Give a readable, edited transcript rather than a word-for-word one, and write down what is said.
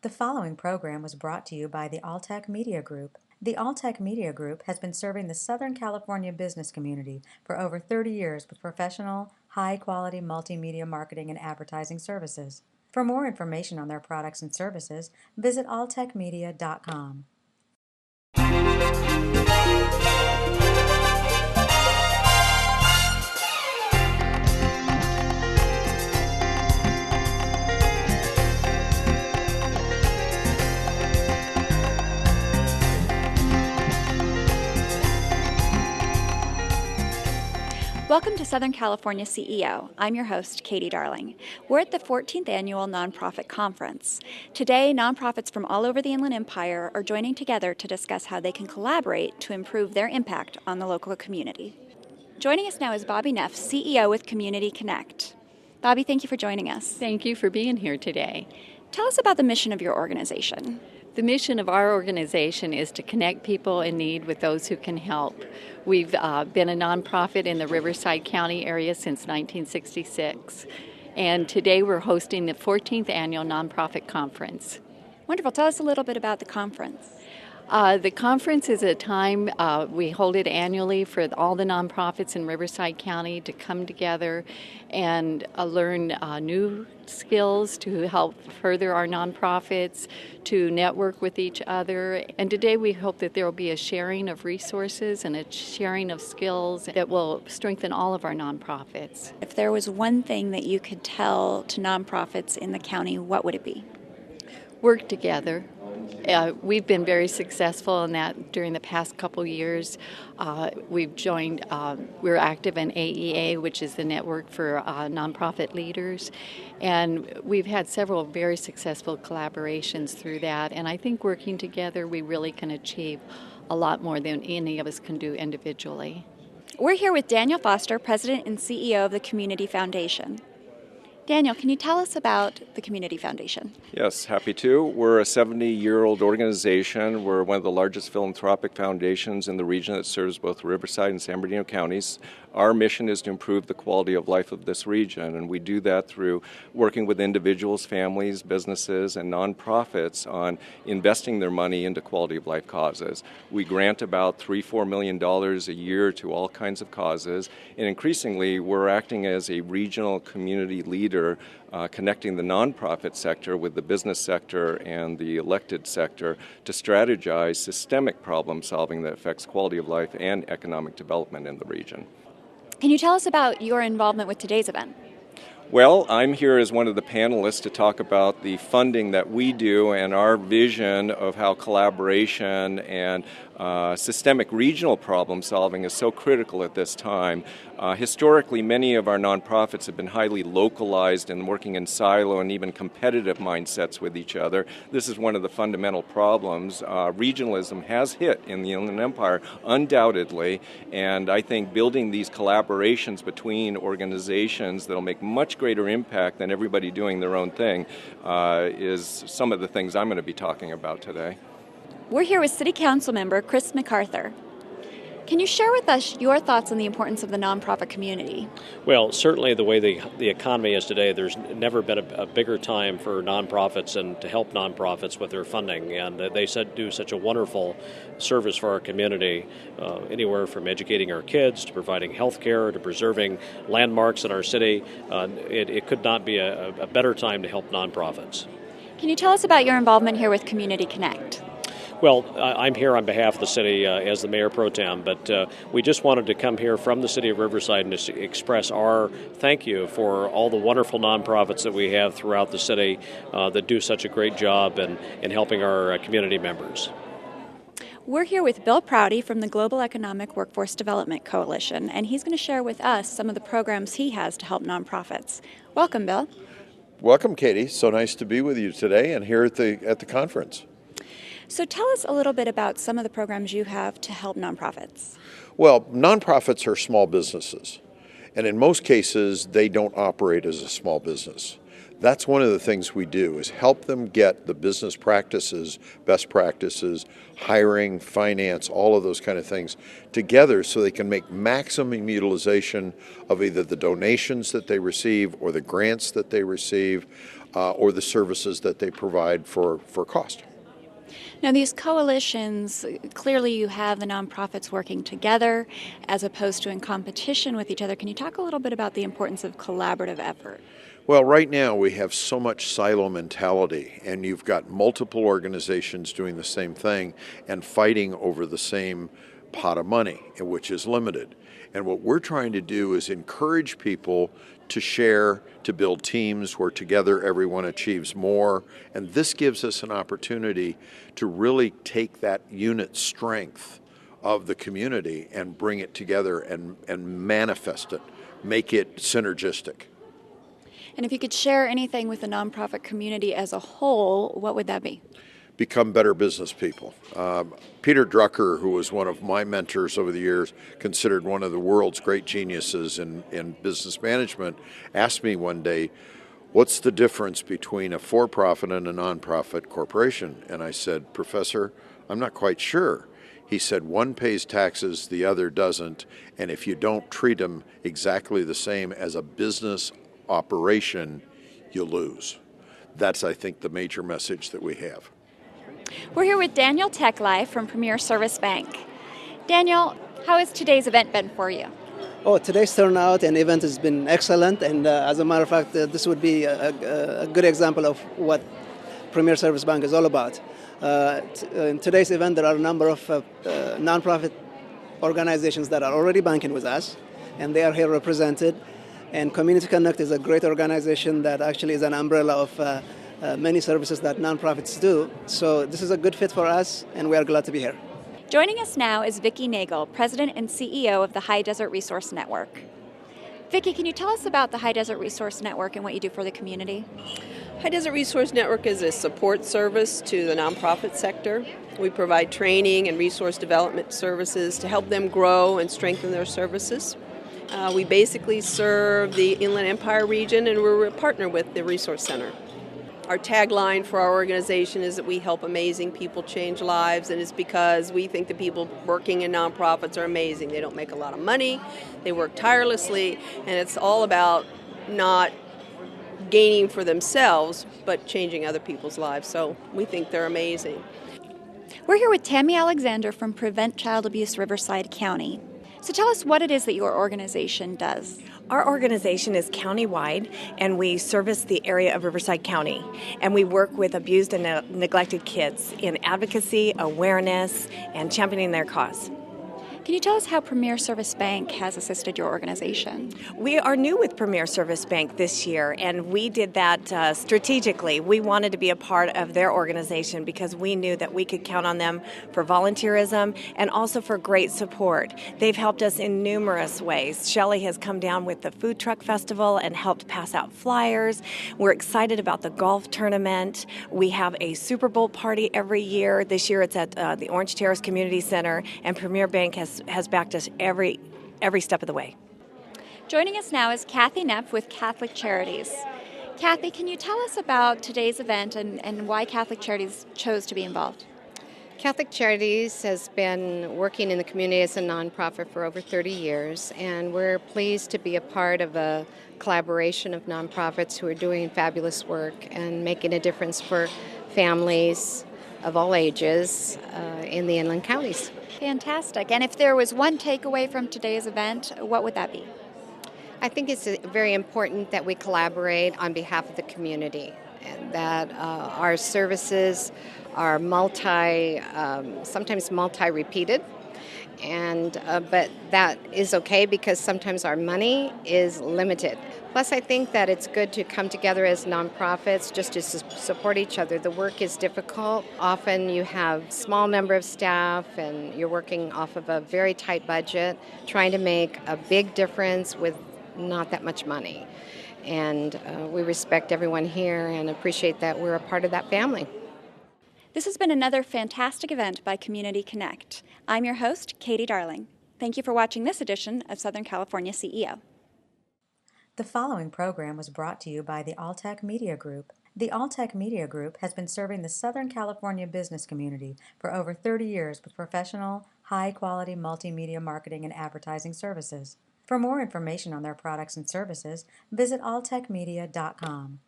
The following program was brought to you by the Alltech Media Group. The Alltech Media Group has been serving the Southern California business community for over 30 years with professional, high-quality multimedia marketing and advertising services. For more information on their products and services, visit alltechmedia.com. Welcome to Southern California CEO. I'm your host, Katie Darling. We're at the 14th Annual Nonprofit Conference. Today, nonprofits from all over the Inland Empire are joining together to discuss how they can collaborate to improve their impact on the local community. Joining us now is Bobby Neff, CEO with Community Connect. Bobby, thank you for joining us. Thank you for being here today. Tell us about the mission of your organization. The mission of our organization is to connect people in need with those who can help. We've been a nonprofit in the Riverside County area since 1966, and today we're hosting the 14th Annual Nonprofit Conference. Wonderful. Tell us a little bit about the conference. The conference is a time, we hold it annually for all the nonprofits in Riverside County to come together and learn new skills to help further our nonprofits, to network with each other. And today we hope that there will be a sharing of resources and a sharing of skills that will strengthen all of our nonprofits. If there was one thing that you could tell to nonprofits in the county, what would it be? Work together. We've been very successful in that during the past couple years. We've joined, we're active in AEA, which is the network for nonprofit leaders, and we've had several very successful collaborations through that, and I think working together we really can achieve a lot more than any of us can do individually. We're here with Daniel Foster, President and CEO of the Community Foundation. Daniel, can you tell us about the Community Foundation? Yes, happy to. We're a 70-year-old organization. We're one of the largest philanthropic foundations in the region that serves both Riverside and San Bernardino counties. Our mission is to improve the quality of life of this region, and we do that through working with individuals, families, businesses, and nonprofits on investing their money into quality of life causes. We grant about $3-4 million a year to all kinds of causes, and increasingly we're acting as a regional community leader, connecting the nonprofit sector with the business sector and the elected sector to strategize systemic problem solving that affects quality of life and economic development in the region. Can you tell us about your involvement with today's event? Well, I'm here as one of the panelists to talk about the funding that we do and our vision of how collaboration and systemic regional problem solving is so critical at this time. Historically, many of our nonprofits have been highly localized and working in silo and even competitive mindsets with each other. This is one of the fundamental problems. Regionalism has hit in the Inland Empire, undoubtedly, and I think building these collaborations between organizations that will make much greater impact than everybody doing their own thing is some of the things I'm going to be talking about today. We're here with City Council member Chris MacArthur. Can you share with us your thoughts on the importance of the nonprofit community? Well, certainly the way the economy is today, there's never been a bigger time for nonprofits and to help nonprofits with their funding. And they do such a wonderful service for our community, anywhere from educating our kids to providing health care to preserving landmarks in our city. It could not be a better time to help nonprofits. Can you tell us about your involvement here with Community Connect? Well, I'm here on behalf of the city as the mayor pro tem, but we just wanted to come here from the city of Riverside and just express our thank you for all the wonderful nonprofits that we have throughout the city that do such a great job in helping our community members. We're here with Bill Proudie from the Global Economic Workforce Development Coalition, and he's going to share with us some of the programs he has to help nonprofits. Welcome, Bill. Welcome, Katie. So nice to be with you today and here at the conference. So tell us a little bit about some of the programs you have to help nonprofits. Well, nonprofits are small businesses, and in most cases, they don't operate as a small business. That's one of the things we do, is help them get the business practices, best practices, hiring, finance, all of those kind of things together so they can make maximum utilization of either the donations that they receive or the grants that they receive or the services that they provide for cost. Now, these coalitions, clearly you have the nonprofits working together as opposed to in competition with each other. Can you talk a little bit about the importance of collaborative effort? Well, right now we have so much silo mentality, and you've got multiple organizations doing the same thing and fighting over the same pot of money, which is limited. And what we're trying to do is encourage people to share, to build teams where together everyone achieves more. And this gives us an opportunity to really take that unit strength of the community and bring it together and manifest it, make it synergistic. And if you could share anything with the nonprofit community as a whole, what would that be? Become better business people. Peter Drucker, who was one of my mentors over the years, considered one of the world's great geniuses in business management, asked me one day, what's the difference between a for-profit and a nonprofit corporation? And I said, Professor, I'm not quite sure. He said, one pays taxes, the other doesn't, and if you don't treat them exactly the same as a business operation, you lose. That's, I think, the major message that we have. We're here with Daniel Techlife from Premier Service Bank. Daniel, how has today's event been for you? Oh, today's turnout and event has been excellent, and as a matter of fact, this would be a good example of what Premier Service Bank is all about. In today's event, there are a number of nonprofit organizations that are already banking with us, and they are here represented. And Community Connect is a great organization that actually is an umbrella of many services that nonprofits do. So this is a good fit for us, and we are glad to be here. Joining us now is Vicki Nagel, President and CEO of the High Desert Resource Network. Vicki, can you tell us about the High Desert Resource Network and what you do for the community? High Desert Resource Network is a support service to the nonprofit sector. We provide training and resource development services to help them grow and strengthen their services. We basically serve the Inland Empire region, and we're a partner with the Resource Center. Our tagline for our organization is that we help amazing people change lives, and it's because we think the people working in nonprofits are amazing. They don't make a lot of money, they work tirelessly, and it's all about not gaining for themselves, but changing other people's lives. So we think they're amazing. We're here with Tammy Alexander from Prevent Child Abuse Riverside County. So tell us what it is that your organization does. Our organization is county-wide, and we service the area of Riverside County. And we work with abused and neglected kids in advocacy, awareness, and championing their cause. Can you tell us how Premier Service Bank has assisted your organization? We are new with Premier Service Bank this year, and we did that strategically. We wanted to be a part of their organization because we knew that we could count on them for volunteerism and also for great support. They've helped us in numerous ways. Shelley has come down with the Food Truck Festival and helped pass out flyers. We're excited about the golf tournament. We have a Super Bowl party every year. This year it's at the Orange Terrace Community Center, and Premier Bank has backed us every step of the way. Joining us now is Kathy Neff with Catholic Charities. Kathy, can you tell us about today's event and why Catholic Charities chose to be involved? Catholic Charities has been working in the community as a nonprofit for over 30 years, and we're pleased to be a part of a collaboration of nonprofits who are doing fabulous work and making a difference for families of all ages in the inland counties. Fantastic. And if there was one takeaway from today's event, what would that be? I think it's very important that we collaborate on behalf of the community, and that our services are sometimes multi-repeated, and but that is okay because sometimes our money is limited. Plus, I think that it's good to come together as nonprofits just to support each other. The work is difficult. Often you have small number of staff and you're working off of a very tight budget, trying to make a big difference with not that much money. And we respect everyone here and appreciate that we're a part of that family. This has been another fantastic event by Community Connect. I'm your host, Katie Darling. Thank you for watching this edition of Southern California CEO. The following program was brought to you by the Alltech Media Group. The Alltech Media Group has been serving the Southern California business community for over 30 years with professional, high-quality multimedia marketing and advertising services. For more information on their products and services, visit alltechmedia.com.